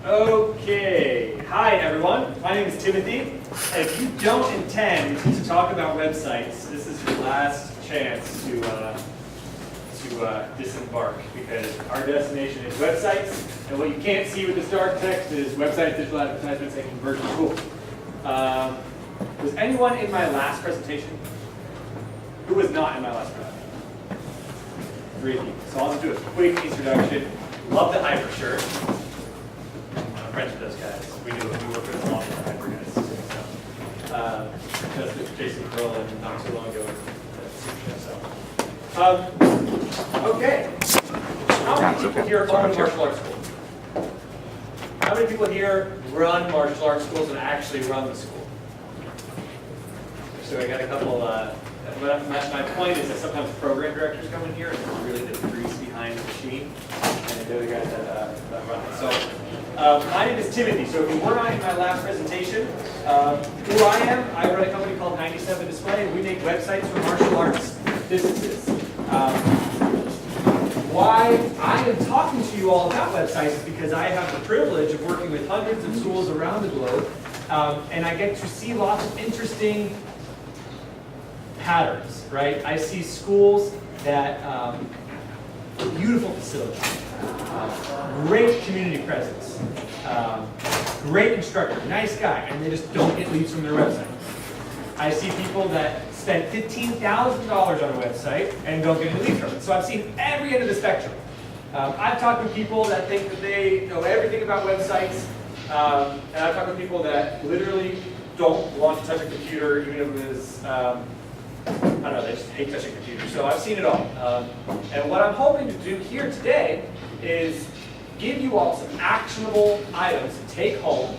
Okay, hi everyone. My name is Timothy. And if you don't intend to talk about websites, this is your last chance to disembark, because our destination is websites, and what you can't see with this dark text is websites, digital advertisements, and conversion tools. Was anyone in my last presentation? Who was not in my last presentation? 3 of you. So I'll just do a quick introduction. Love the Hyper shirt. I'm friends with those guys. We work with a lot of the Hyper guys. So, just with Jason Perlin not too long ago at okay. How many people here own martial arts schools? How many people here run martial arts schools and actually run the school? So I got a couple. My point is that sometimes program directors come in here and they're really the grease behind the machine, and they're the guys that run it. So my name is Timothy. So if you were not in my last presentation, who I am, I run a company called 97 Display. We make websites for martial arts businesses. Why I am talking to you all about websites is because I have the privilege of working with hundreds of schools around the globe, and I get to see lots of interesting patterns, right? I see schools that beautiful facilities, great community presence, great instructor, nice guy, and they just don't get leads from their website. I see people that spend $15,000 on a website and don't get any leads from it. So I've seen every end of the spectrum. I've talked with people that think that they know everything about websites, and I've talked with people that literally don't want to touch a computer, even if it was, I don't know, they just hate touching computers. So I've seen it all. And what I'm hoping to do here today is give you all some actionable items to take home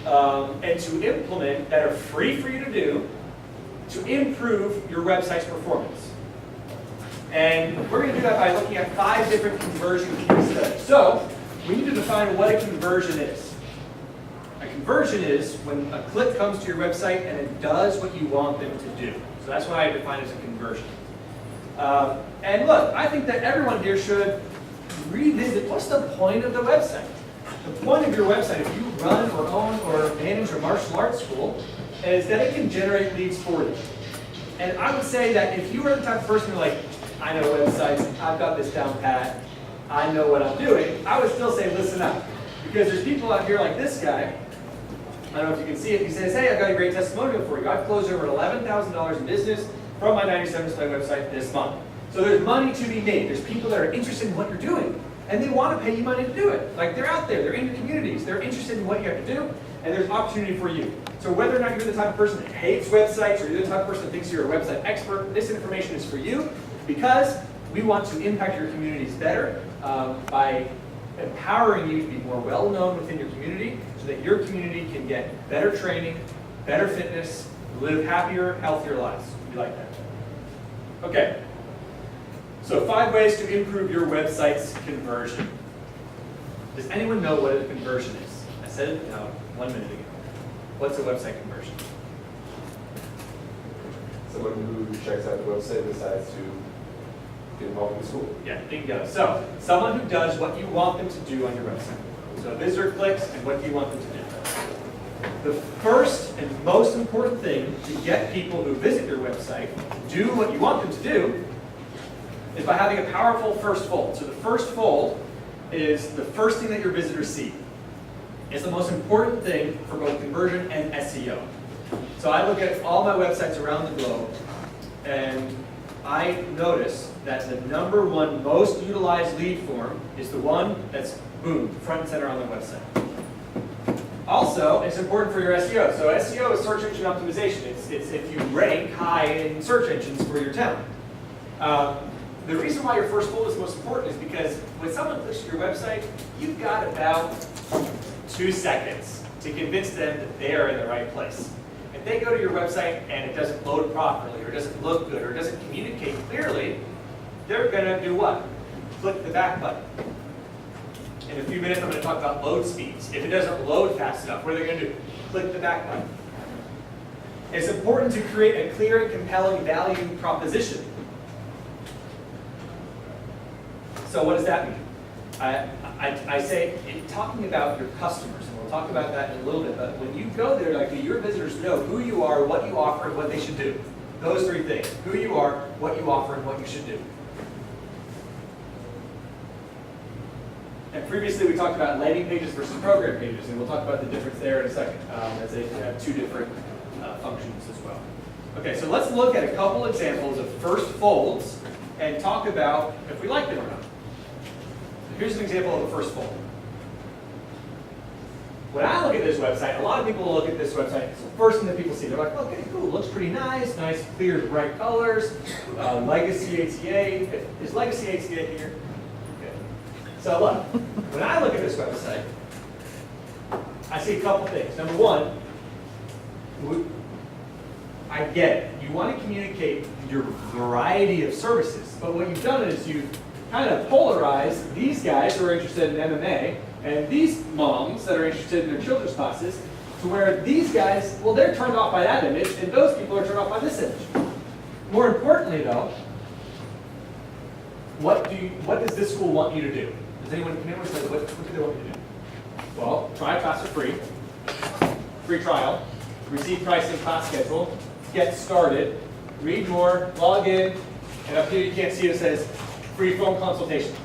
and to implement that are free for you to do to improve your website's performance. And we're going to do that by looking at 5 different conversion case studies. So we need to define what a conversion is. A conversion is when a click comes to your website and it does what you want them to do. So that's what I define as a conversion. And look, I think that everyone here should revisit what's the point of the website. The point of your website, if you run or own or manage a martial arts school, is that it can generate leads for you. And I would say that if you are the type of person who's like, I know websites, I've got this down pat, I know what I'm doing, I would still say listen up. Because there's people out here like this guy, I don't know if you can see it, he says, hey, I've got a great testimonial for you. I've closed over $11,000 in business from my 97 Display website this month. So there's money to be made. There's people that are interested in what you're doing, and they want to pay you money to do it. Like, they're out there, they're in your communities, they're interested in what you have to do, and there's opportunity for you. So whether or not you're the type of person that hates websites or you're the type of person that thinks you're a website expert, this information is for you because we want to impact your communities better by empowering you to be more well-known within your community so that your community can get better training, better fitness, live happier, healthier lives. We like that. Okay. So 5 ways to improve your website's conversion. Does anyone know what a conversion is? I said it 1 minute ago. What's a website conversion? Someone who checks out the website and decides to get involved in the school. Yeah, bingo. So, someone who does what you want them to do on your website. So, visitor clicks, and what do you want them to do? The first and most important thing to get people who visit your website to do what you want them to do is by having a powerful first fold. So, the first fold is the first thing that your visitors see. It's the most important thing for both conversion and SEO. So I look at all my websites around the globe, and I notice that the #1 most utilized lead form is the one that's, boom, front and center on the website. Also, it's important for your SEO. So SEO is search engine optimization. It's if you rank high in search engines for your town. The reason why your first fold is most important is because when someone clicks to your website, you've got about 2 seconds to convince them that they are in the right place. If they go to your website and it doesn't load properly, or doesn't look good, or doesn't communicate clearly, they're going to do what? Click the back button. In a few minutes, I'm going to talk about load speeds. If it doesn't load fast enough, what are they going to do? Click the back button. It's important to create a clear and compelling value proposition. So what does that mean? I say, in talking about your customers, and we'll talk about that in a little bit, but when you go there, like, your visitors know who you are, what you offer, and what they should do. Those three things: who you are, what you offer, and what you should do. And previously we talked about landing pages versus program pages, and we'll talk about the difference there in a second, as they have two different functions as well. Okay, so let's look at a couple examples of first folds and talk about if we like them or not. Here's an example of a first fold. When I look at this website, a lot of people look at this website, it's the first thing that people see. They're like, okay, cool, looks pretty nice, nice, clear, bright colors, Legacy ATA. Is Legacy ATA here? Okay. So look, when I look at this website, I see a couple things. Number one, I get it. You want to communicate your variety of services, but what you've done is you've kind of polarized these guys who are interested in MMA and these moms that are interested in their children's classes, to where these guys, well, they're turned off by that image, and those people are turned off by this image. More importantly, though, what does this school want you to do? Does anyone say what do they want you to do? Well, try a class for free trial, receive pricing, class schedule, get started, read more, log in, and up here you can't see it says free phone consultation.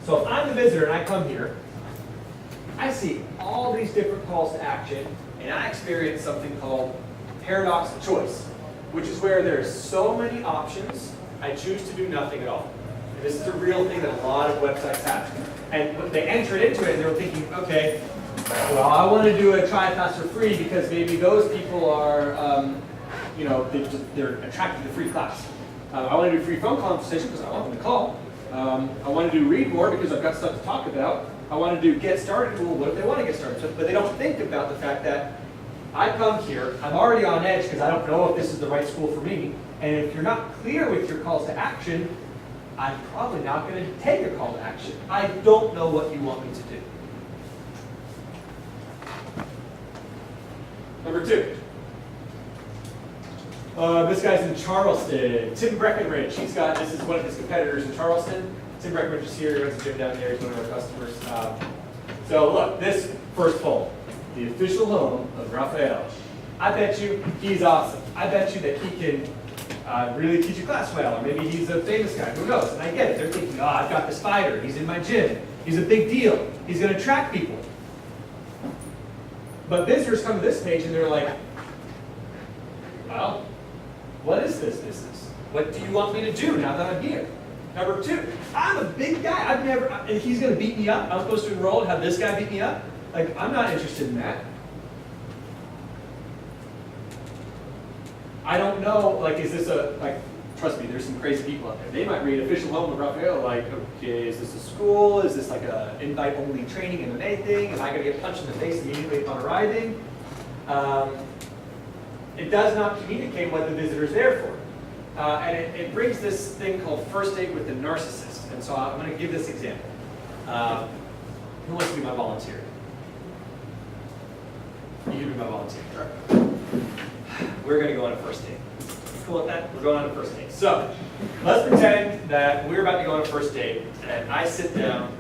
So if I'm the visitor and I come here, I see all these different calls to action, and I experience something called paradox of choice, which is where there's so many options, I choose to do nothing at all. And this is a real thing that a lot of websites have. And when they enter it into it, and they're thinking, okay, well, I want to do a try class for free because maybe those people are, they're attracted to the free class. I want to do free phone conversation because I want them to call. I want to do read more because I've got stuff to talk about. I want to do get started. Well, what if they want to get started? But they don't think about the fact that I come here, I'm already on edge because I don't know if this is the right school for me. And if you're not clear with your calls to action, I'm probably not going to take a call to action. I don't know what you want me to do. Number two. This guy's in Charleston. Tim Breckenridge. This is one of his competitors in Charleston. Tim Breckenridge is here. He runs a gym down there. He's one of our customers. So look, this first fold, the official home of Raphael. I bet you he's awesome. I bet you that he can really teach a class well, or maybe he's a famous guy. Who knows? And I get it. They're thinking, oh, I've got this fighter. He's in my gym. He's a big deal. He's going to attract people. But visitors come to this page and they're like, well, what is this business? What do you want me to do now that I'm here? Number two, I'm a big guy. And he's going to beat me up. I'm supposed to enroll and have this guy beat me up? Like, I'm not interested in that. I don't know, like, is this trust me, there's some crazy people out there. They might read official home of Raphael, like, okay, is this a school? Is this like a invite-only training MMA thing? Am I going to get punched in the face immediately upon arriving? It does not communicate what the visitor's there for. And it brings this thing called first date with the narcissist. And so I'm going to give this example. Who wants to be my volunteer? You can be my volunteer. Sure. We're going to go on a first date. You cool with that? We're going on a first date. So let's pretend that we're about to go on a first date, and I sit down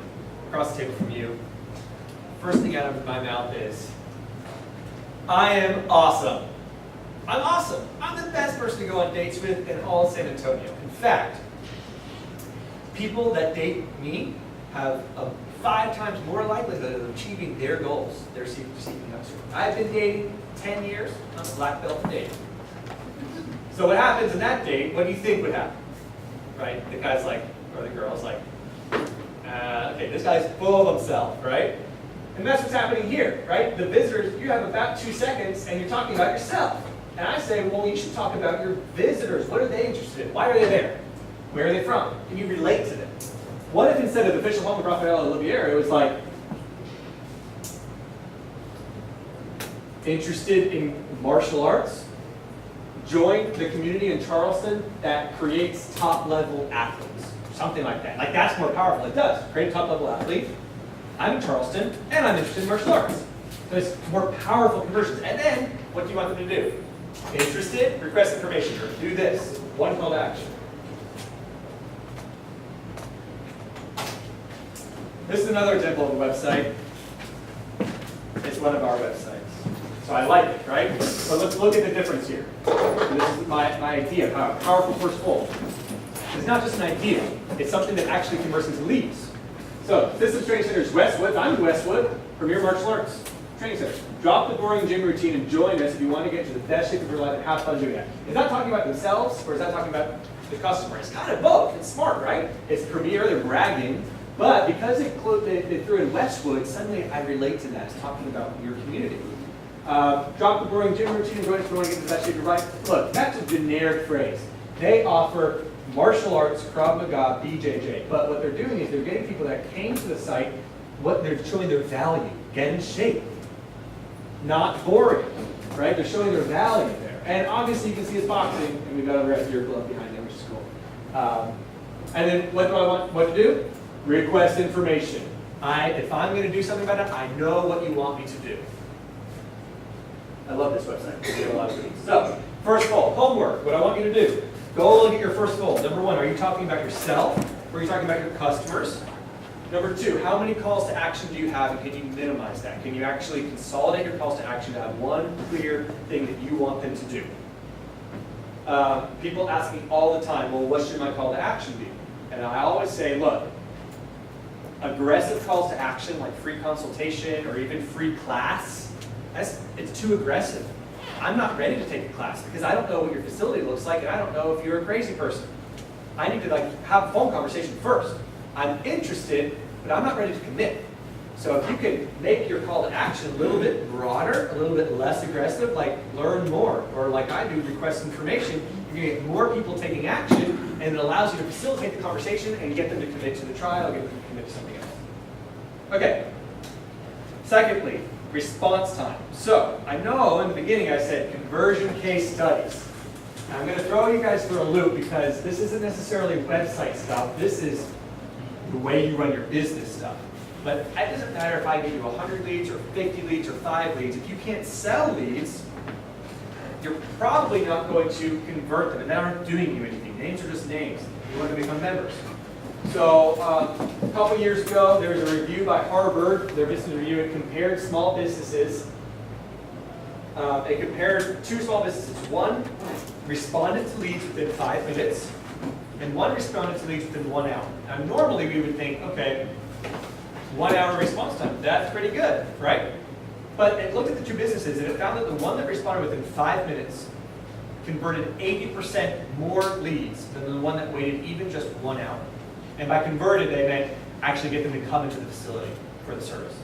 across the table from you. First thing out of my mouth is, I am awesome. I'm awesome. I'm the best person to go on dates with in all of San Antonio. In fact, people that date me have a 5 times more likelihood of achieving their goals they're seeking out to. I've been dating 10 years. I'm a black belt in dating. So what happens in that date, what do you think would happen? Right? The guy's like, or the girl's like, okay, this guy's full of himself, right? And that's what's happening here, right? The visitors, you have about 2 seconds and you're talking about yourself. And I say, well, you should talk about your visitors. What are they interested in? Why are they there? Where are they from? Can you relate to them? What if instead of the official home of Revgear and Revgear, it was like, interested in martial arts, joined the community in Charleston that creates top-level athletes. Something like that. Like, that's more powerful. It does. Create a top-level athlete. I'm in Charleston, and I'm interested in martial arts. So it's more powerful conversions. And then, what do you want them to do? Interested? Request information. Or do this. One call to action. This is another example of a website. It's one of our websites. So I like it, right? But let's look at the difference here. This is my idea of how a powerful first goal. It's not just an idea. It's something that actually converts into leads. So Systems Training Center is Westwood. I'm in Westwood, Premier Martial Arts Training Center. Drop the boring gym routine and join us if you want to get to the best shape of your life and have fun doing that. Is that talking about themselves or is that talking about the customer? It's kind of both. It's smart, right? It's Premier, they're bragging. But because they threw in Westwood, suddenly I relate to that. It's talking about your community. Drop the boring gym routine and join us if you want to get to the best shape of your life. Look, that's a generic phrase. They offer martial arts, Krav Maga, BJJ. But what they're doing is they're getting people that came to the site, what they're showing their value. Get in shape. Not boring, right? They're showing their value there. And obviously you can see it's boxing, and we've got a Revgear glove behind them, which is cool. And then what do I want what to do? Request information. If I'm going to do something about it, I know what you want me to do. I love this website. We get a lot of things. So, first goal, homework. What I want you to do. Go look at your first goal. Number one, are you talking about yourself or are you talking about your customers? Number two, how many calls to action do you have and can you minimize that? Can you actually consolidate your calls to action to have one clear thing that you want them to do? People ask me all the time, well, what should my call to action be? And I always say, look, aggressive calls to action like free consultation or even free class, it's too aggressive. I'm not ready to take a class because I don't know what your facility looks like and I don't know if you're a crazy person. I need to have a phone conversation first. I'm interested, but I'm not ready to commit. So if you can make your call to action a little bit broader, a little bit less aggressive, like learn more, or like I do, request information, you're going to get more people taking action, and it allows you to facilitate the conversation and get them to commit to the trial, get them to commit to something else. Okay. Secondly, response time. So I know in the beginning I said conversion case studies. Now I'm going to throw you guys through a loop because this isn't necessarily website stuff. This is the way you run your business stuff. But it doesn't matter if I give you 100 leads or 50 leads or 5 leads. If you can't sell leads, you're probably not going to convert them, and they aren't doing you anything. Names are just names. You want to become members. So a couple years ago, there was a review by Harvard. Their business review. It compared small businesses. It compared 2 small businesses. One responded to leads within 5 minutes, and one responded to leads within 1 hour. Now, normally we would think, okay, 1 hour response time, that's pretty good, right? But it looked at the 2 businesses, and it found that the one that responded within 5 minutes converted 80% more leads than the one that waited even just 1 hour. And by converted, they meant actually get them to come into the facility for the service.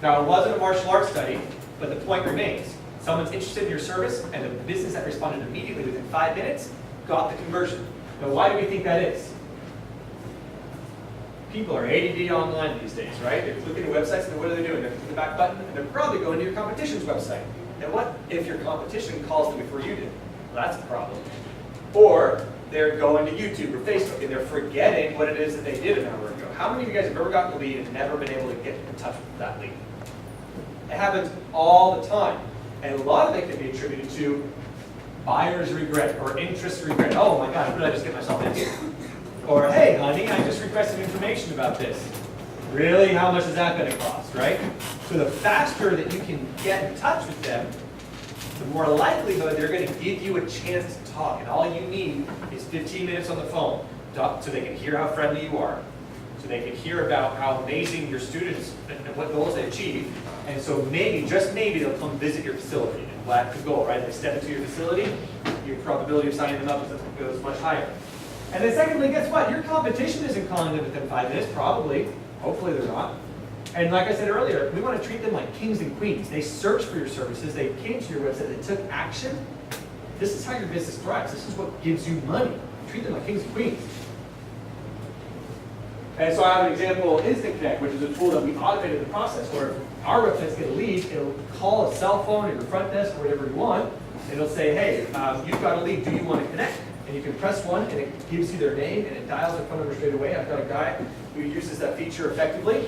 Now, it wasn't a martial arts study, but the point remains. Someone's interested in your service, and the business that responded immediately within 5 minutes got the conversion. Now, why do we think that is? People are ADD online these days, right? They're looking at websites, and what are they doing? They're clicking the back button, and they're probably going to your competition's website. And what if your competition calls them before you do? Well, that's a problem. Or they're going to YouTube or Facebook, and they're forgetting what it is that they did an hour ago. How many of you guys have ever gotten a lead and never been able to get in touch with that lead? It happens all the time. And a lot of it can be attributed to buyer's regret or interest regret. Oh my God, what did I just get myself into? Or, hey, honey, I just requested information about this. Really? How much is that going to cost, right? So the faster that you can get in touch with them, the more likelihood they're going to give you a chance to talk. And all you need is 15 minutes on the phone so they can hear how friendly you are, so they can hear about how amazing your students and what goals they achieve. And so maybe, just maybe, they'll come visit your facility. And that's the goal, right? They step into your facility, your probability of signing them up goes much higher. And then secondly, guess what? Your competition isn't calling them within 5 minutes, probably. Hopefully they're not. And like I said earlier, we want to treat them like kings and queens. They searched for your services, they came to your website, they took action. This is how your business thrives. This is what gives you money. Treat them like kings and queens. And so I have an example of Instant Connect, which is a tool that we automated the process where if our websites get a lead, it'll call a cell phone or your front desk or whatever you want. And it'll say, hey, you've got a lead, do you want to connect? And you can press 1 and it gives you their name and it dials their phone number straight away. I've got a guy who uses that feature effectively.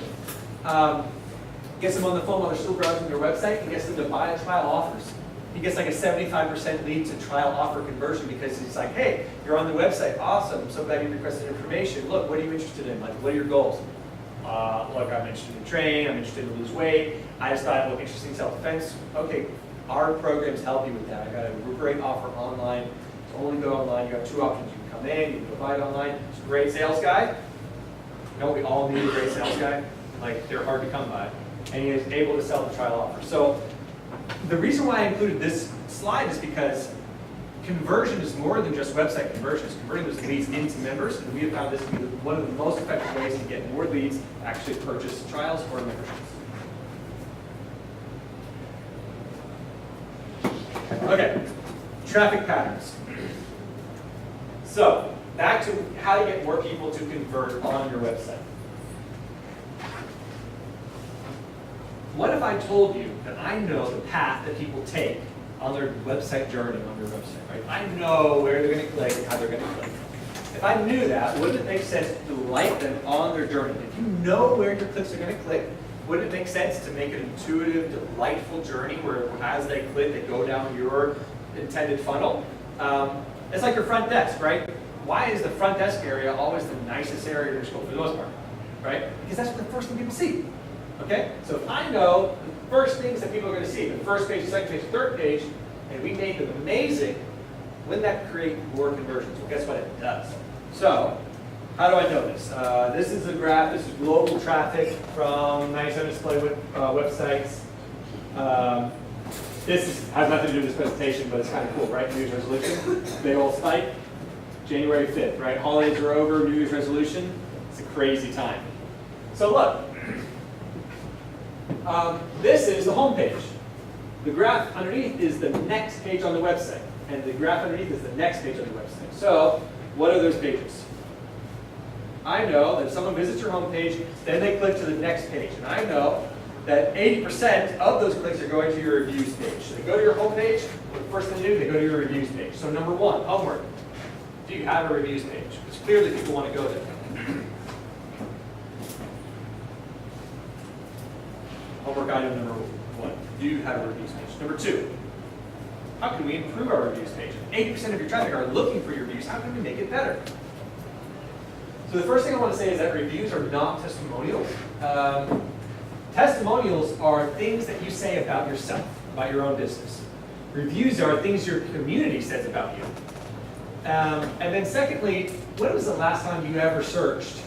Gets them on the phone while they're still browsing their website and gets them to buy trial offers. He gets like a 75% lead to trial offer conversion because he's like, hey, you're on the website, awesome, I'm so glad you requested information. Look, what are you interested in? Like, what are your goals? Look, I'm interested to train, I'm interested to lose weight. I just thought it looked interesting, self-defense. Okay, our programs help you with that. I got a great offer online. It's only go online. You have two options. You can come in, you can go buy it online. It's a great sales guy. You know, we all need a great sales guy. Like, they're hard to come by. And he is able to sell the trial offer. So the reason why I included this slide is because conversion is more than just website conversion. It's converting those leads into members, and we have found this to be one of the most effective ways to get more leads to actually purchase trials or memberships. Okay, traffic patterns. So, back to how to get more people to convert on your website. What if I told you that I know the path that people take on their website journey on their website, right? I know where they're going to click and how they're going to click. If I knew that, wouldn't it make sense to delight them on their journey? If you know where your clicks are going to click, wouldn't it make sense to make an intuitive, delightful journey where as they click, they go down your intended funnel? It's like your front desk, right? Why is the front desk area always the nicest area in your school for the most part, right? Because that's what the first thing people see, okay? So if I know the first things that people are going to see, the first page, the second page, the third page, and we made them amazing, wouldn't that create more conversions? Well, guess what it does? So, how do I know this? This is a graph. This is global traffic from 97 display websites. Has nothing to do with this presentation, but it's kind of cool, right? New Year's resolution, big old spike. January 5th, right? Holidays are over, New Year's resolution. It's a crazy time. So look, this is the home page. The graph underneath is the next page on the website, and the graph underneath is the next page on the website. So, what are those pages? I know that if someone visits your home page, then they click to the next page, and I know that 80% of those clicks are going to your reviews page. So they go to your home page, what the first thing they do, they go to your reviews page. So number one, homework. Do you have a reviews page? Because clearly people want to go there. Homework item number one, do you have a reviews page? Number two, how can we improve our reviews page? If 80% of your traffic are looking for your reviews, how can we make it better? So the first thing I want to say is that reviews are not testimonials. Testimonials are things that you say about yourself, about your own business. Reviews are things your community says about you. And then secondly, when was the last time you ever searched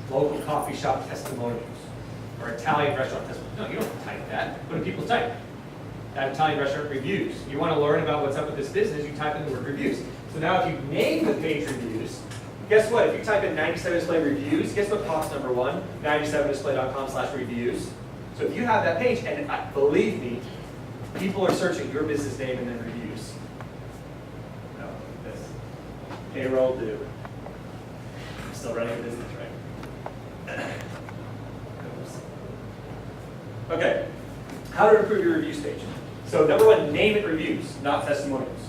local coffee shop testimonials or Italian restaurant testimonials? No, you don't type that. What do people type? Italian restaurant reviews. You want to learn about what's up with this business, you type in the word reviews. So now if you name the page reviews, guess what? If you type in 97 display reviews, guess what pops number one? 97display.com/reviews. So if you have that page, and believe me, people are searching your business name and then reviews. No, this. Payroll due. I'm still running a business, right? Okay. How to improve your reviews page. So number one, name it reviews, not testimonials.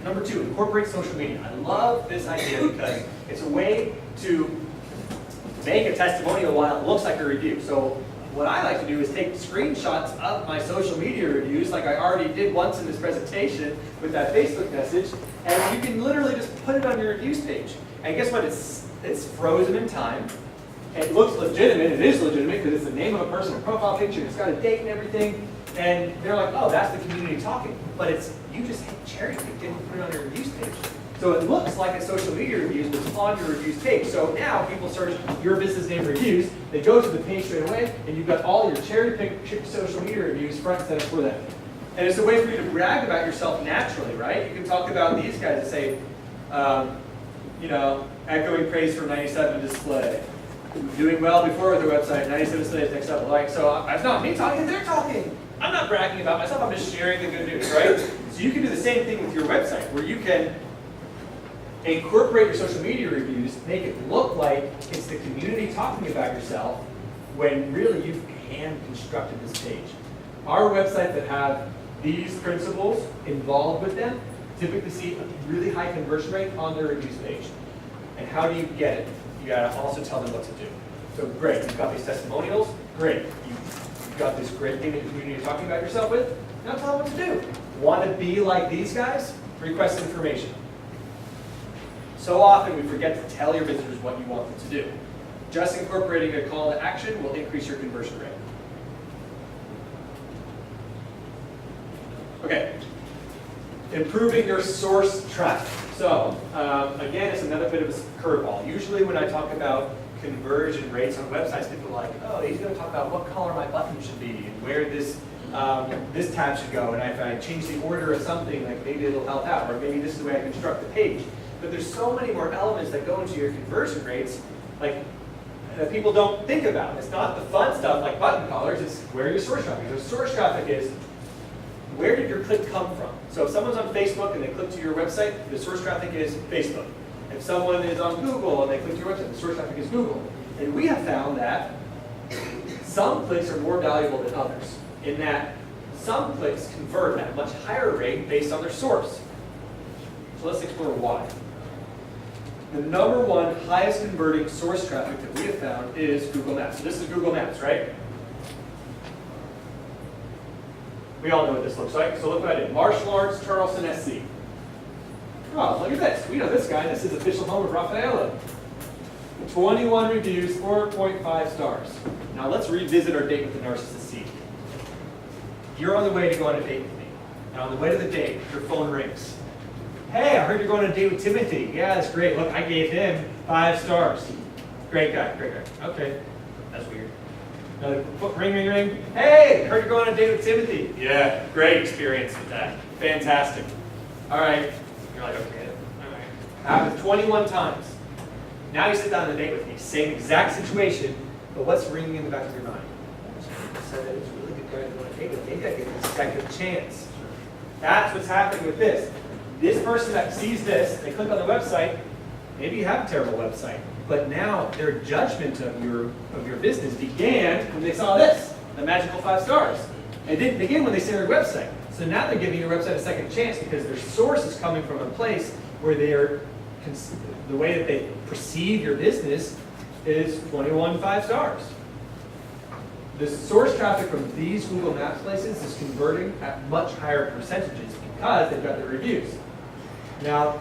Number two, incorporate social media. I love this idea because it's a way to make a testimonial while it looks like a review. So what I like to do is take screenshots of my social media reviews, like I already did once in this presentation with that Facebook message, and you can literally just put it on your reviews page. And guess what? It's frozen in time. It looks legitimate. It is legitimate because it's the name of a person, a profile picture. It's got a date and everything. And they're like, oh, that's the community talking. But it's you just cherry picked it and put it on your reviews page. So it looks like a social media reviews, but it's on your reviews page. So now people search your business name reviews, they go to the page straight away, and you've got all your cherry picked social media reviews front and center for them. And it's a way for you to brag about yourself naturally, right? You can talk about these guys and say, echoing praise for 97 display. Doing well before with their website, 97 display is next up. Like, so it's not me talking, they're talking. I'm not bragging about myself, I'm just sharing the good news, right? So you can do the same thing with your website, where you can incorporate your social media reviews, make it look like it's the community talking about yourself, when really you've hand constructed this page. Our websites that have these principles involved with them typically see a really high conversion rate on their reviews page. And how do you get it? You gotta also tell them what to do. So great, you've got these testimonials, great. You've got this great thing that the community is talking about yourself with, now tell them what to do. Want to be like these guys? Request information. So often we forget to tell your visitors what you want them to do. Just incorporating a call to action will increase your conversion rate. Okay, improving your source traffic. So again, it's another bit of a curveball. Usually when I talk about conversion rates on websites, people are like, oh, he's going to talk about what color my button should be and where this tab should go. And if I change the order of something, like maybe it'll help out, or maybe this is the way I construct the page. But there's so many more elements that go into your conversion rates, like that people don't think about. It's not the fun stuff like button colors, it's where your source traffic is. So source traffic is, where did your click come from? So if someone's on Facebook and they click to your website, the source traffic is Facebook. If someone is on Google and they click to your website, the source traffic is Google. And we have found that some clicks are more valuable than others, in that some clicks convert at a much higher rate based on their source. So let's explore why. The number one highest converting source traffic that we have found is Google Maps. So this is Google Maps, right? We all know what this looks like. So look what I did. Martial Arts, Charleston, SC. Oh, look at this. We know this guy. This is official home of Raffaello. 21 reviews, 4.5 stars. Now let's revisit our date with the narcissist seed. You're on the way to go on a date with me. And on the way to the date, your phone rings. Hey, I heard you're going on a date with Timothy. Yeah, that's great. Look, I gave him 5 stars. Great guy, great guy. Okay, that's weird. Another ring, ring, ring. Hey, I heard you're going on a date with Timothy. Yeah, great experience with that. Fantastic. All right. You're like, okay, all right. Happened 21 times. Now you sit down on a date with me. Same exact situation, but what's ringing in the back of your mind? Said that it's a really good guy to go on a date with. Maybe I give him a second chance. That's what's happening with this. This person that sees this, they click on the website, maybe you have a terrible website, but now their judgment of your business began when they saw this, the magical 5 stars. It didn't begin when they see their website. So now they're giving your website a second chance because their source is coming from a place where the way that they perceive your business is 21 5 stars. The source traffic from these Google Maps places is converting at much higher percentages because they've got the reviews. Now,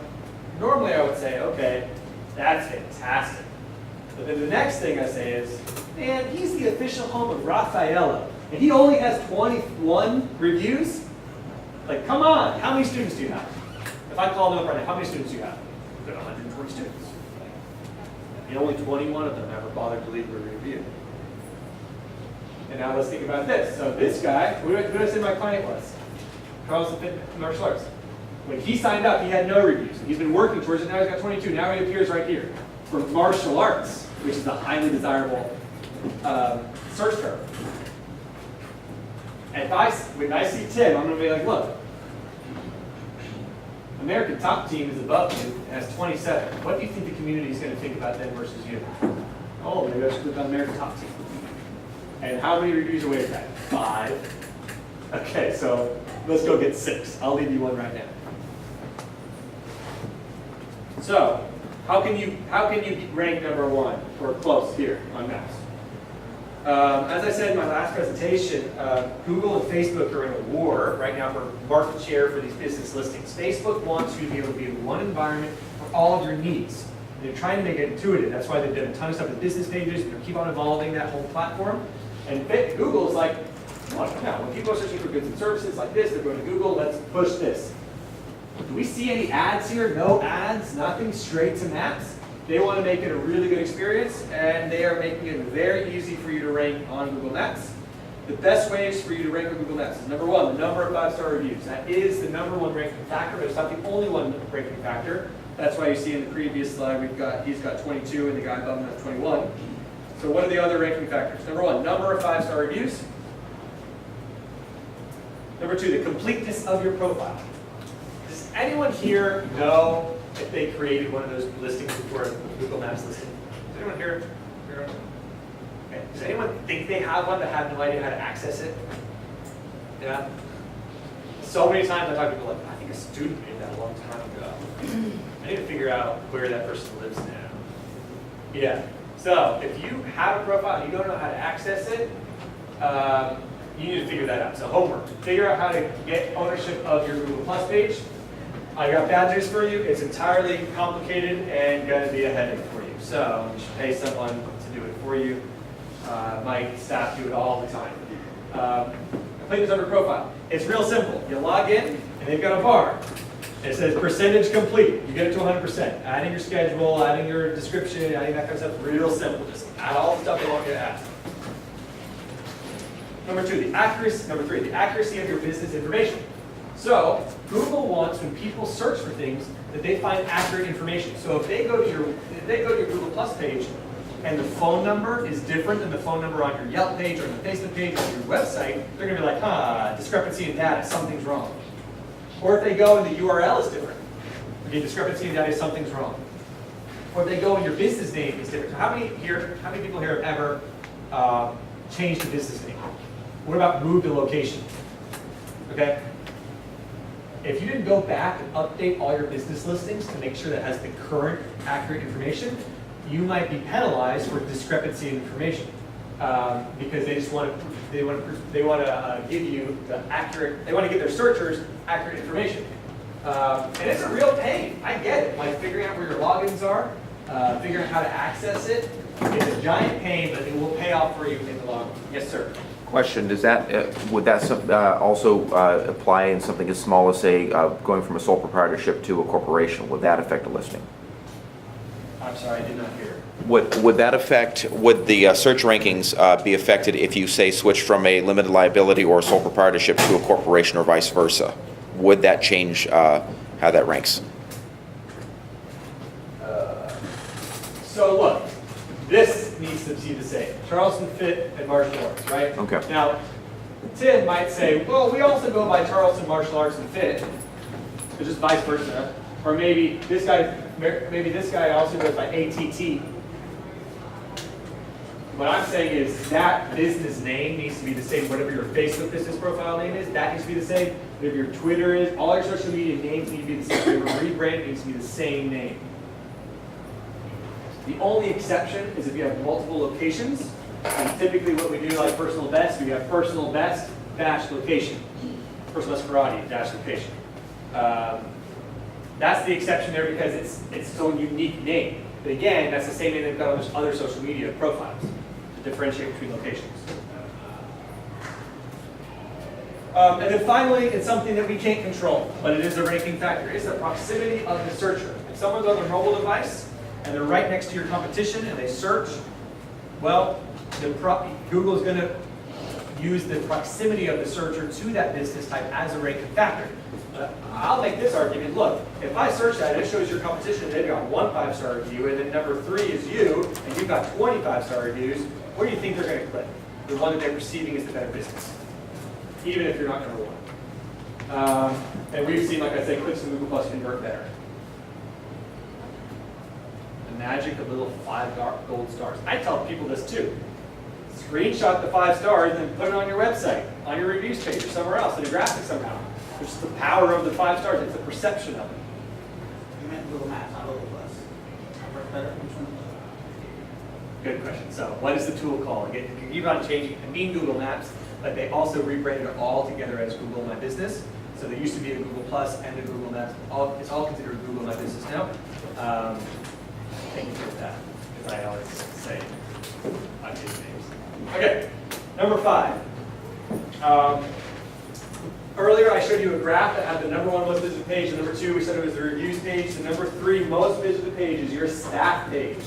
normally I would say, okay, that's fantastic. But then the next thing I say is, man, he's the official home of Raffaello, and he only has 21 reviews? Like, come on, how many students do you have? If I call them up right now, how many students do you have? We've got 120 students. And only 21 of them ever bothered to leave a review. And now let's think about this. So this guy, who did I say my client was? Charleston Martial Arts. When he signed up, he had no reviews. He's been working towards it. Now he's got 22. Now he appears right here for martial arts, which is a highly desirable search term. And when I see Tim, I'm going to be like, look, American Top Team is above you and has 27. What do you think the community is going to think about them versus you? Oh, maybe I should click on American Top Team. And how many reviews away is that? 5. Okay, so let's go get 6. I'll leave you one right now. So, how can you rank number 1 or close here on Maps? As I said in my last presentation, Google and Facebook are in a war right now for market share for these business listings. Facebook wants you to be able to be in one environment for all of your needs. They're trying to make it intuitive. That's why they've done a ton of stuff with business pages, and they keep on evolving that whole platform. And Google is like, come on, now, when people are searching for goods and services like this, they're going to Google, let's push this. Do we see any ads here? No ads, nothing, straight to Maps. They want to make it a really good experience, and they are making it very easy for you to rank on Google Maps. The best ways for you to rank on Google Maps is number 1, the number of 5-star reviews. That is the number 1 ranking factor, but it's not the only one ranking factor. That's why you see in the previous slide, he's got 22 and the guy above him has 21. So what are the other ranking factors? Number 1, number of 5-star reviews. Number 2, the completeness of your profile. Does anyone here know if they created one of those listings before a Google Maps listing? Does anyone here? Okay. Does anyone think they have one but have no idea how to access it? Yeah? So many times I talk to people like, I think a student made that a long time ago. I need to figure out where that person lives now. Yeah. So if you have a profile and you don't know how to access it, you need to figure that out. So homework. Figure out how to get ownership of your Google Plus page. I got bad news for you. It's entirely complicated and going to be a headache for you. So you should pay someone to do it for you. My staff do it all the time. Completeness under profile. It's real simple. You log in, and they've got a bar. It says percentage complete. You get it to 100%. Adding your schedule, adding your description, adding that kind of stuff. Real simple. Just add all the stuff they want you to add. Number three, the accuracy of your business information. So Google wants, when people search for things, that they find accurate information. So if they go to your Google Plus page and the phone number is different than the phone number on your Yelp page or the Facebook page or your website, they're going to be like, discrepancy in data, something's wrong. Or if they go and the URL is different, okay, discrepancy in data, something's wrong. Or if they go and your business name is different. So how many people here have ever changed the business name? What about moved the location? Okay? If you didn't go back and update all your business listings to make sure that it has the current accurate information, you might be penalized for discrepancy in information because they just want to give you the accurate. They want to give their searchers accurate information, and it's a real pain. I get it. Like figuring out where your logins are, figuring out how to access it. It's a giant pain, but it will pay off for you in the long run. Yes, sir. Question, does that, would that also apply in something as small as, say, going from a sole proprietorship to a corporation? Would that affect a listing? I'm sorry, I did not hear. Would the search rankings be affected if you, say, switch from a limited liability or a sole proprietorship to a corporation or vice versa? Would that change how that ranks? So look, this needs to be the same. Charleston Fit and Martial Arts, right? Okay. Now, Tim might say, well, we also go by Charleston Martial Arts and Fit. It's just vice versa. Or maybe this guy also goes by ATT. What I'm saying is that business name needs to be the same. Whatever your Facebook business profile name is, that needs to be the same. Whatever your Twitter is, all your social media names need to be the same. Whatever rebrand needs to be the same name. The only exception is if you have multiple locations. And typically what we do, like personal best, we have personal best dash location. Personal best karate dash location. That's the exception there because it's its own unique name. But again, that's the same name they've got on other social media profiles to differentiate between locations. And then finally, it's something that we can't control, but it is a ranking factor. It's the proximity of the searcher. If someone's on their mobile device and they're right next to your competition and they search, well, Google's going to use the proximity of the searcher to that business type as a ranking factor. I'll make this argument. Look, if I search that and it shows your competition, they've got 1 5-star review, and then number 3 is you, and you've got 20 5-star reviews, where do you think they're going to click? The one that they're perceiving as the better business, even if you're not number 1. And we've seen, like I said, clicks in Google Plus convert better. The magic of little 5 gold stars. I tell people this too. Screenshot the 5 stars and then put it on your website, on your reviews page, or somewhere else, in a graphic somehow. It's the power of the 5 stars. It's the perception of it. You meant Google Maps, not Google Plus. Works better? Which one? Good question. So what is the tool called? Again, you can keep on changing. I mean Google Maps, but they also rebranded it all together as Google My Business. So there used to be a Google Plus and a Google Maps. It's all considered Google My Business now. Thank you for that, because I always say I do names. Okay, number 5. Earlier, I showed you a graph that had the number 1 most visited page, the number 2, we said it was the reviews page, the number 3 most visited page is your staff page.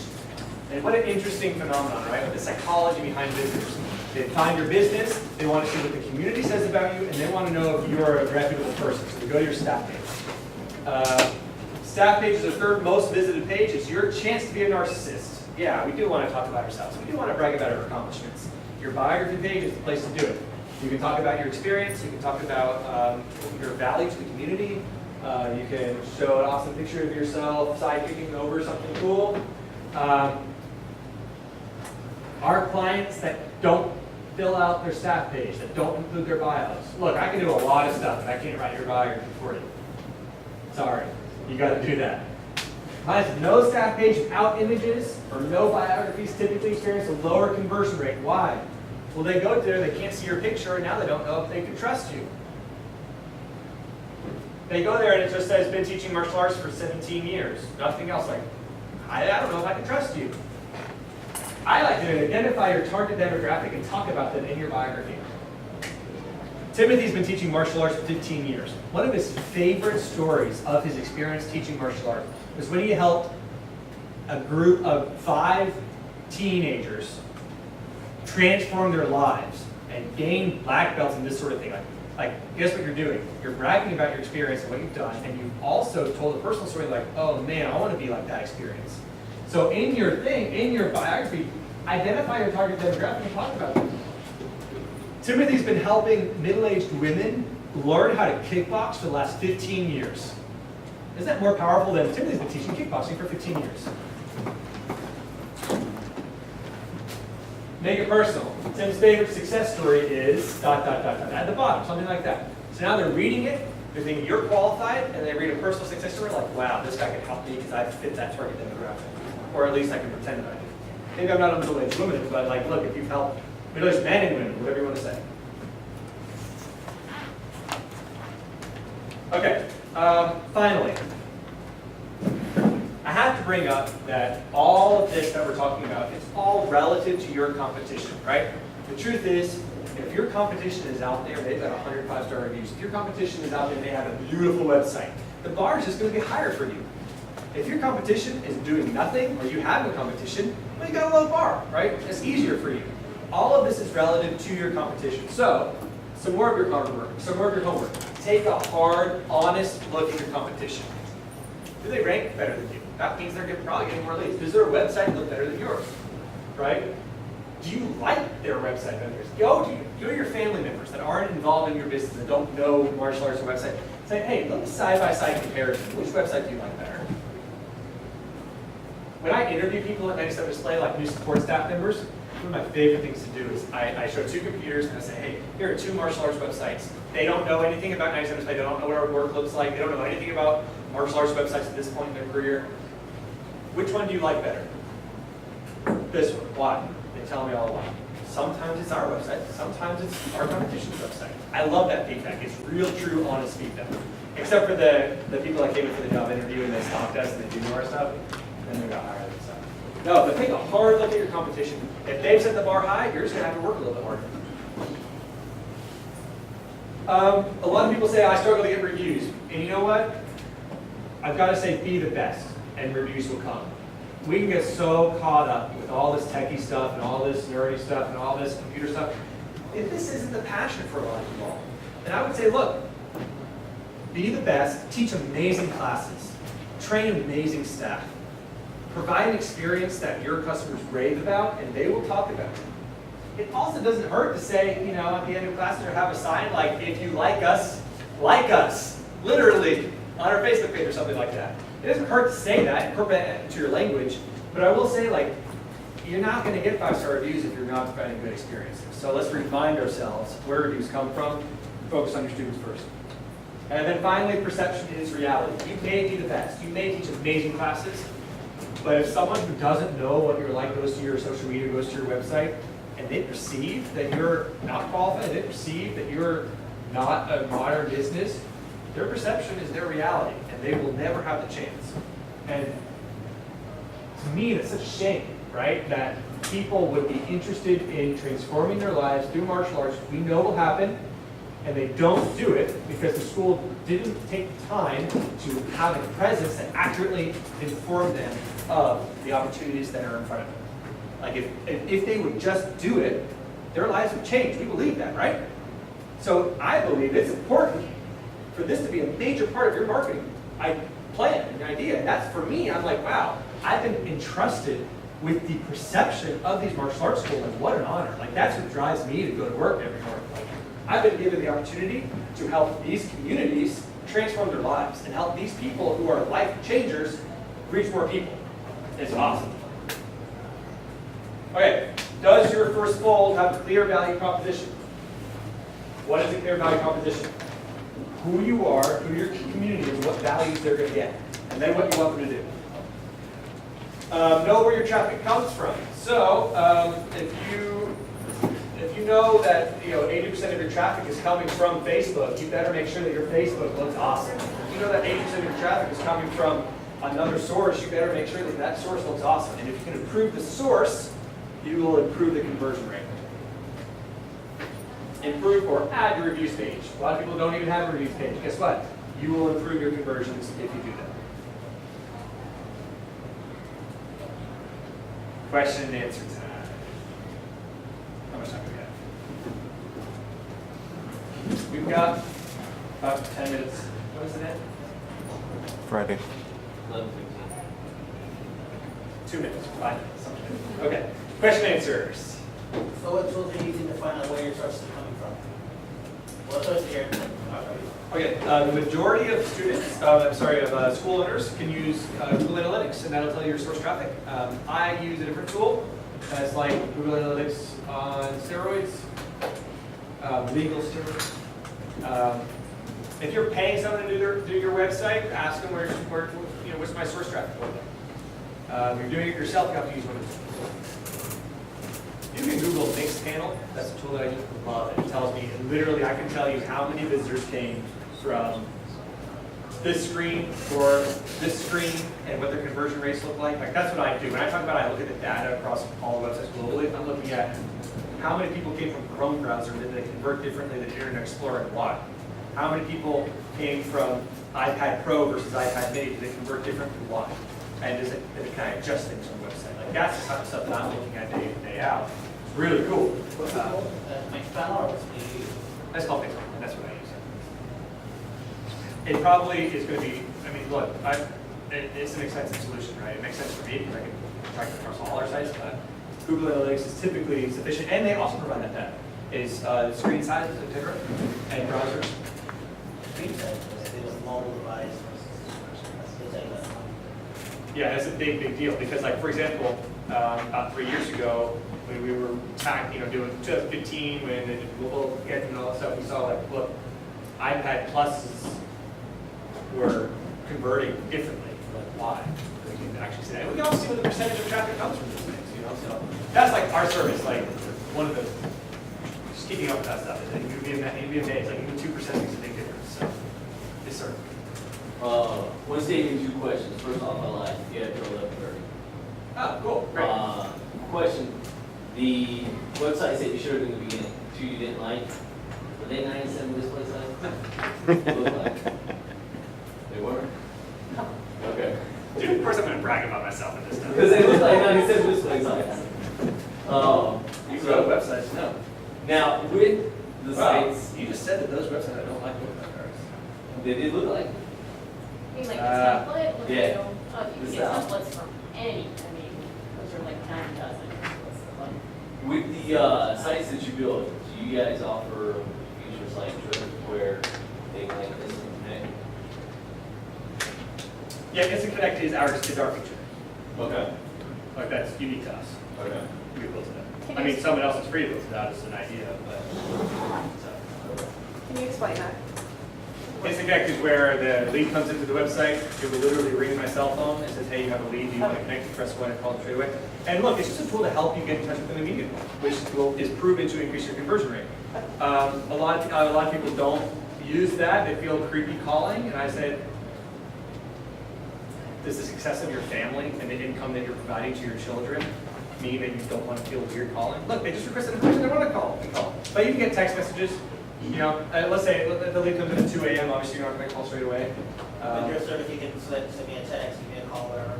And what an interesting phenomenon, right? The psychology behind visitors. They find your business, they want to see what the community says about you, and they want to know if you're a reputable person. So they go to your staff page. Staff page is the 3rd most visited page. It's your chance to be a narcissist. Yeah, we do want to talk about ourselves. We do want to brag about our accomplishments. Your biography page is the place to do it. You can talk about your experience. You can talk about your value to the community. You can show an awesome picture of yourself sidekicking over something cool. Our clients that don't fill out their staff page, that don't include their bios. Look, I can do a lot of stuff, but I can't write your biography for you. Sorry, you got to do that. Clients with no staff page without images or no biographies typically experience a lower conversion rate. Why? Well, they go there, they can't see your picture, and now they don't know if they can trust you. They go there and it just says, been teaching martial arts for 17 years. Nothing else. Like, I don't know if I can trust you. I like to identify your target demographic and talk about them in your biography. Timothy's been teaching martial arts for 15 years. One of his favorite stories of his experience teaching martial arts was when he helped a group of 5 teenagers transform their lives and gain black belts and this sort of thing. Like, guess what you're doing? You're bragging about your experience and what you've done, and you've also told a personal story like, oh man, I want to be like that experience. So in your thing, in your biography, identify your target demographic and talk about them. Timothy's been helping middle-aged women learn how to kickbox for the last 15 years. Isn't that more powerful than Timothy's been teaching kickboxing for 15 years? Make it personal. Tim's favorite success story is ... at the bottom, something like that. So now they're reading it, they're thinking you're qualified, and they read a personal success story like, wow, this guy can help me because I fit that target demographic. Or at least I can pretend that I do. Maybe I'm not a middle-aged woman, but like, look, if you've helped middle-aged men and women, whatever you want to say. Okay, finally, I have to bring up that all of this that we're talking about, it's all relative to your competition, right? The truth is, if your competition is out there, they've got 100 5-star reviews. If your competition is out there, they have a beautiful website. The bar is just going to be higher for you. If your competition is doing nothing, or you have no competition, well, you got a low bar, right? It's easier for you. All of this is relative to your competition. So, some more of your homework. Take a hard, honest look at your competition. Do they rank better than you? That means they're probably getting more leads. Does their website look better than yours? Right? Do you like their website vendors? Go to your family members that aren't involved in your business, that don't know martial arts or website. Say, hey, look at side-by-side comparison. Which website do you like better? When I interview people at 97 Display, like new support staff members, one of my favorite things to do is I show 2 computers and I say, hey, here are 2 martial arts websites. They don't know anything about 97 Display. They don't know what our work looks like. They don't know anything about martial arts websites at this point in their career. Which one do you like better? This one. Why? They tell me all why. Sometimes it's our website. Sometimes it's our competition's website. I love that feedback. It's real, true, honest feedback. Except for the people that came in for the job interview and they stalked us and they do more stuff, and then they got hired and stuff. No, but take a hard look at your competition. If they've set the bar high, you're just going to have to work a little bit harder. A lot of people say, I struggle to get reviews. And you know what? I've got to say, be the best, and reviews will come. We can get so caught up with all this techie stuff, and all this nerdy stuff, and all this computer stuff. If this isn't the passion for a lot of people, then I would say, look, be the best, teach amazing classes, train amazing staff, provide an experience that your customers rave about, and they will talk about it. It also doesn't hurt to say, you know, at the end of classes, or have a sign like, if you like us, literally, on our Facebook page or something like that. It doesn't hurt to say that, incorporate it into your language, but I will say, like, you're not going to get 5-star reviews if you're not providing good experiences. So let's remind ourselves where reviews come from, focus on your students first. And then finally, perception is reality. You may be the best, you may teach amazing classes, but if someone who doesn't know what you're like goes to your social media, goes to your website, and they perceive that you're not qualified, they perceive that you're not a modern business, their perception is their reality, and they will never have the chance. And to me, that's such a shame, right? That people would be interested in transforming their lives through martial arts. We know will happen, and they don't do it because the school didn't take the time to have a presence that accurately informed them of the opportunities that are in front of them. Like if they would just do it, their lives would change. We believe that, right? So I believe it's important for this to be a major part of your marketing plan and idea. And that's, for me, I'm like, wow, I've been entrusted with the perception of these martial arts schools, and what an honor. Like, that's what drives me to go to work every morning. Like, I've been given the opportunity to help these communities transform their lives and help these people who are life changers reach more people. It's awesome. Okay, does your first fold have a clear value proposition? What is a clear value proposition? Who you are, who your community is, what values they're going to get, and then what you want them to do. Know where your traffic comes from. So if if you know that 80% of your traffic is coming from Facebook, you better make sure that your Facebook looks awesome. If you know that 80% of your traffic is coming from another source, you better make sure that that source looks awesome. And if you can improve the source, you will improve the conversion rate. Improve or add your reviews page. A lot of people don't even have a reviews page. Guess what? You will improve your conversions if you do that. Question and answer time. How much time do we have? We've got about 10 minutes. What is it at? Friday. 11:15. 2 minutes, 5 minutes, something. Okay. Question and answers. So what tools are you using to find out where your sources are coming from? What sources here? Okay, the majority of students, school owners can use Google Analytics, and that'll tell you your source traffic. I use a different tool that's like Google Analytics on steroids, legal steroids. If you're paying someone to do your website, ask them what's my source traffic look like. If you're doing it yourself, you have to use one of those. You can Google Mixpanel. That's a tool that I use. Love it. It tells me, literally, I can tell you how many visitors came from this screen or this screen and what their conversion rates look like. Like that's what I do. When I talk about I look at the data across all the websites globally, I'm looking at how many people came from Chrome browser, did they convert differently than Internet Explorer and why? How many people came from iPad Pro versus iPad Mini, did they convert differently and why? And does it kind of adjust things on the website? Like that's the type of stuff that I'm looking at day in, day out. It's really cool. What's it called? Mixpanel or what's it? That's called Mixpanel. That's what I use. It probably is going to be, I mean, look, it's an expensive solution, right? It makes sense for me because I can track it across all our sites, but Google Analytics is typically sufficient, and they also provide that data. Is screen sizes, etc., and browsers. Screen size, it was mobile device. Yeah, that's a big deal because, like, for example, about 3 years ago, when we were doing 2015, when the mobile get and all that stuff, we saw like, look, iPad Pluses were converting differently. Like, why? We can actually see that. And we can also see what the percentage of traffic comes from those things. So that's like our service. Like one of the just keeping up with that stuff. You'd be amazed. Like even 2% makes a big difference. So, yes, sir. One statement, 2 questions. First off, I lied. You had till 11:30. Oh, cool. Great. Question. The website said you showed in the beginning, 2 you didn't like. Were they 97 display size? Look like. They weren't? Okay. Dude, of course I'm going to brag about myself in this stuff. Because they look like 97 display size. You can go to websites. No. Now, with the Wow. sites, You just said that those websites I don't like look like ours. they did look like. I mean, like a template, yeah. you know, you The can get style. templates from any, I mean, those are like 9 dozen. What's the one? With the sites that you build, do you guys offer features like Drift where they can instant connect? Yeah, Instant Connect is our feature. Okay. Like that's unique to us. Okay. We built it out. I mean, someone else is free to build it out as an idea, but so. Can you explain that? Instant Connect is where the lead comes into the website. It will literally ring my cell phone and says, hey, you have a lead, do you want to connect? You press 1 and call it straight away. And look, it's just a tool to help you get in touch with them immediately, which is proven to increase your conversion rate. A lot of people don't use that. They feel creepy calling, and I said, does the success of your family and the income that you're providing to your children mean that you don't want to feel weird calling? Look, they just requested a person they want to call. We call. But you can get text messages. Let's say the lead comes in at 2 a.m. Obviously, you're not going to call straight away. With your service, you can send me a text, give me a call, whatever.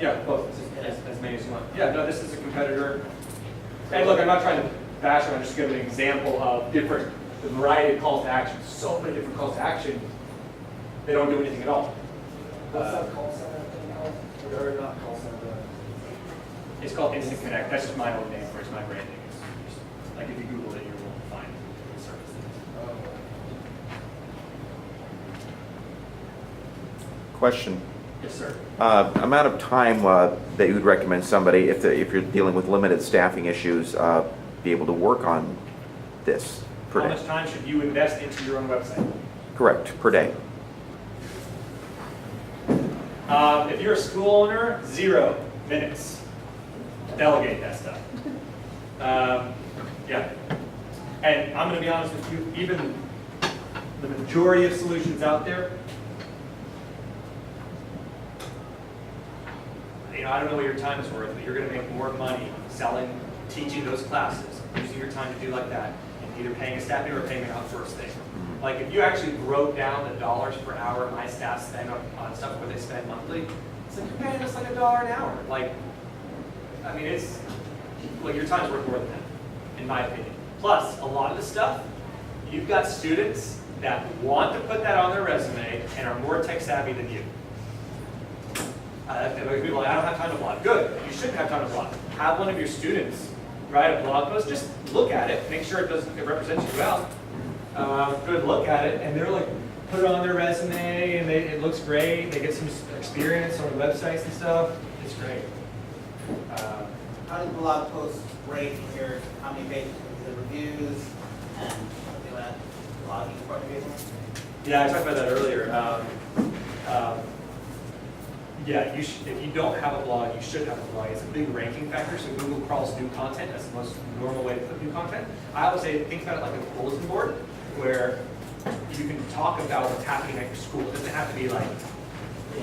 Yeah, both, as many as you want. Yeah, no, this is a competitor. And look, I'm not trying to bash them, I'm just giving an example of the variety of calls to action. So many different calls to action, they don't do anything at all. What's that call center thing called? Or not call center? It's called Instant Connect. That's just my own name for it. It's my branding. It's just, like if you Google it, you will find the service. Question. Yes, sir. Amount of time that you would recommend somebody, if you're dealing with limited staffing issues, be able to work on this per How day? much time should you invest into your own website? Correct, per day. If you're a school owner, 0 minutes. Delegate that stuff. Yeah, Yeah. And I'm gonna be honest with you, even the majority of solutions out there, you know, I don't know what your time is worth, but you're gonna make more money selling, teaching those classes, using your time to do like that, and either paying a staff member or paying an outsourced thing. Like if you actually wrote down the dollars per hour my staff spend on stuff where they spend monthly, it's like you're paying us like $1 an hour. Like, I mean, it's, like your time's worth more than that, in my opinion. Plus, a lot of the stuff, you've got students that want to put that on their resume and are more tech savvy than you. People are like, I don't have time to blog. Good, you shouldn't have time to blog. Have one of your students write a blog post, just look at it, make sure it represents you well. Good look at it, and they're like, put it on their resume, and it looks great. They get some experience on the websites and stuff. It's great. How does blog posts rate here? How many pages? The reviews and something like that. Blogging part of it. Yeah, I talked about that earlier. Yeah, if you don't have a blog, you should have a blog. It's a big ranking factor, so Google crawls new content. That's the most normal way to put new content. I always say, think about it like a bulletin board, where you can talk about what's happening at your school. It doesn't have to be like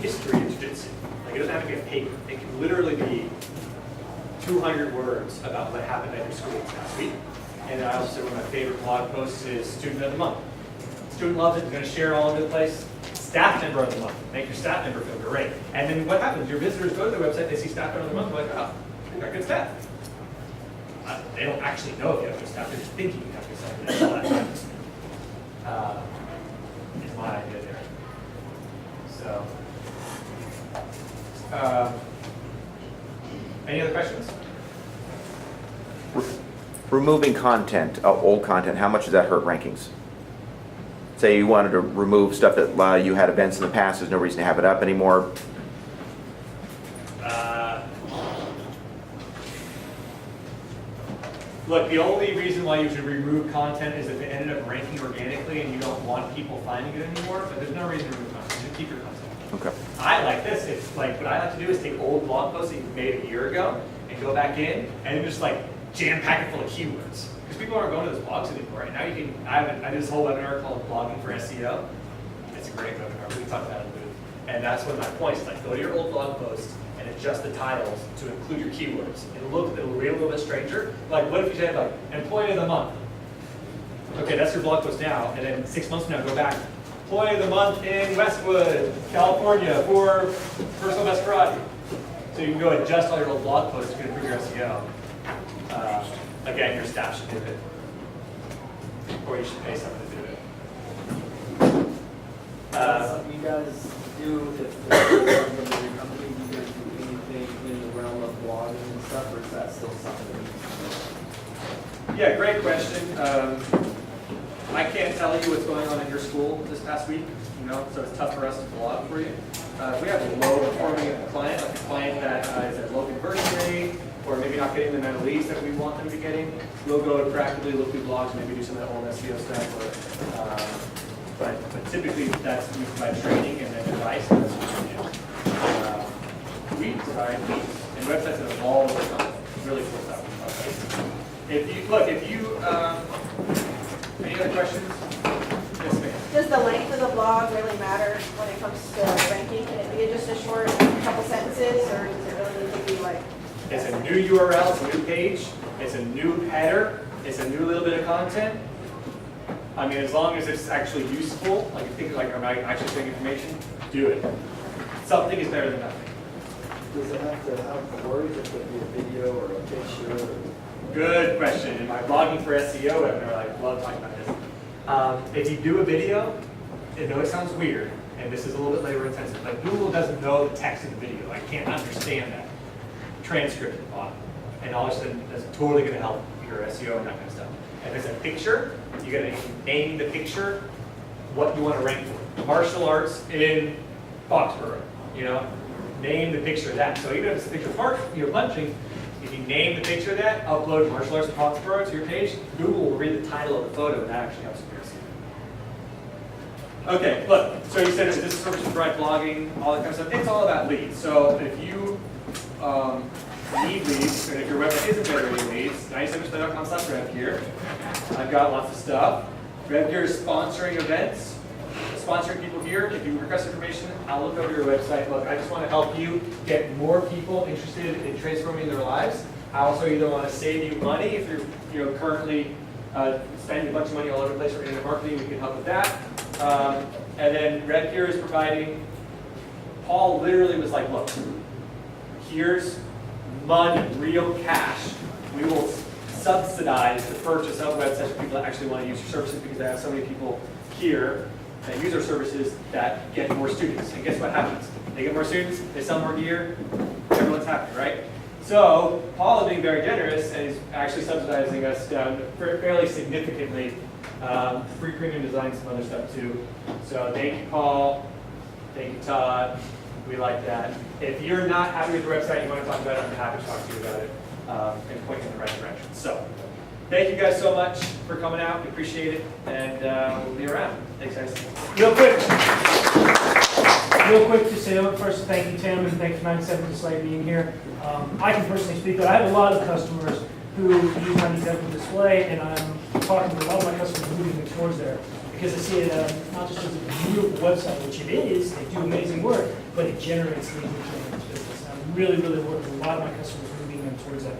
history of jiu-jitsu. Like, it doesn't have to be a paper. It can literally be 200 words about what happened at your school this past week. And I also say one of my favorite blog posts is Student of the Month. Student loves it, you're going to share it all over the place. Staff member of the month, make your staff member feel great. And then what happens? Your visitors go to the website, they see staff member of the month, they're like, oh, you got good staff. They don't actually know if you have good staff, they're just thinking you have good staff. That's all that matters. Is my idea there. So, any other questions? Removing content, old content, how much does that hurt rankings? Say you wanted to remove stuff that you had events in the past, there's no reason to have it up anymore. Look, the only reason why you should remove content is if it ended up ranking organically and you don't want people finding it anymore, but there's no reason to remove content. Just keep your content. Okay. I like this. It's like, what I like to do is take old blog posts that you made a year ago and go back in and just like jam pack it full of keywords. Because people aren't going to those blogs anymore. And now you can, I did this whole webinar called Blogging for SEO. It's a great webinar. We talked about it in the booth. And that's one of my points. Like, go to your old blog posts and adjust the titles to include your keywords. It'll read a little bit stranger. Like, what if you said like Employee of the Month? Okay, that's your blog post now. And then 6 months from now, go back. Employee of the Month in Westwood, California for personal best karate. So you can go adjust all your old blog posts to improve your SEO. Again, your staff should do it. Or you should pay someone to do it. Something you guys do if there's from your company, do you guys do anything in the realm of blogging and stuff, or is that still something? Yeah, great question. I can't tell you what's going on in your school this past week, so it's tough for us to blog for you. If we have a low-performing client, like a client that is at low conversion rate, or maybe not getting the amount of leads that we want them to be getting, we'll go and proactively look through blogs, maybe do some of that old SEO stuff. But typically, we provide training and then advice. And that's what we do. We provide leads and websites that have all over time. Really cool stuff. Okay. Any other questions? Yes, ma'am. Does the length of the blog really matter when it comes to ranking? Can it be just a short couple sentences, or does it really need to be like? It's a new URL, it's a new page, it's a new header, it's a new little bit of content. I mean, as long as it's actually useful, like you think like, am I actually getting information? Do it. Something is better than nothing. Does it have to have words, or could it be a video or a picture? Good question. In my blogging for SEO webinar, I love talking about this. If you do a video, I know it sounds weird, and this is a little bit labor intensive, but Google doesn't know the text of the video. I can't understand that transcript at the bottom. And all of a sudden, that's totally going to help your SEO and that kind of stuff. If it's a picture, you got to name the picture what you want to rank for. Martial arts in Foxborough, name the picture of that. So even if it's a picture of punching, if you name the picture of that, upload martial arts in Foxborough to your page, Google will read the title of the photo, and that actually helps with your SEO. Okay, look, so you said is this service to provide blogging, all that kind of stuff. It's all about leads. So if you need leads, and if your website isn't generating leads, 97display.com/Revgear. I've got lots of stuff. Revgear is sponsoring events, sponsoring people here. If you request information, I'll look over your website. Look, I just want to help you get more people interested in transforming their lives. I also either want to save you money if you're currently spending a bunch of money all over the place for internet marketing. We can help with that. And then Revgear is providing. Paul literally was like, look, here's money, real cash. We will subsidize the purchase of websites for people that actually want to use your services because I have so many people here that use our services that get more students. And guess what happens? They get more students, they sell more gear, everyone's happy, right? So Paul is being very generous and he's actually subsidizing us down fairly significantly. Free premium design, some other stuff too. So thank you, Paul. Thank you, Todd. We like that. If you're not happy with the website, you want to talk about it, I'm happy to talk to you about it and point you in the right direction. So, thank you guys so much for coming out. We appreciate it, and we'll be around. Thanks, guys. Real quick, just say first, thank you, Tim, and thanks for 97 Display being here. I can personally speak, but I have a lot of customers who use 97 Display, and I'm talking to a lot of my customers moving towards there. Because I see it not just as a beautiful website, which it is, they do amazing work, but it generates leads and generates business. I'm really working with a lot of my customers moving them towards that.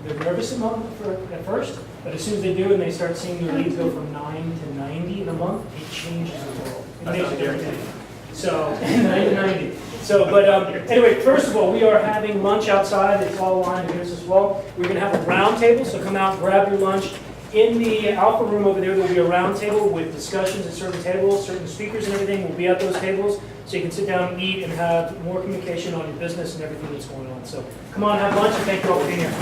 They're nervous at first, but as soon as they do and they start seeing their leads go from 9 to 90 in a month, it changes the world. It makes a difference. So, 9 to 90. So, but anyway, first of all, we are having lunch outside. It's all aligned against us well. We're going to have a round table, so come out and grab your lunch. In the alpha room over there will be a round table with discussions at certain tables, certain speakers and everything will be at those tables, so you can sit down and eat and have more communication on your business and everything that's going on. So come on, have lunch, and thank you all for being here.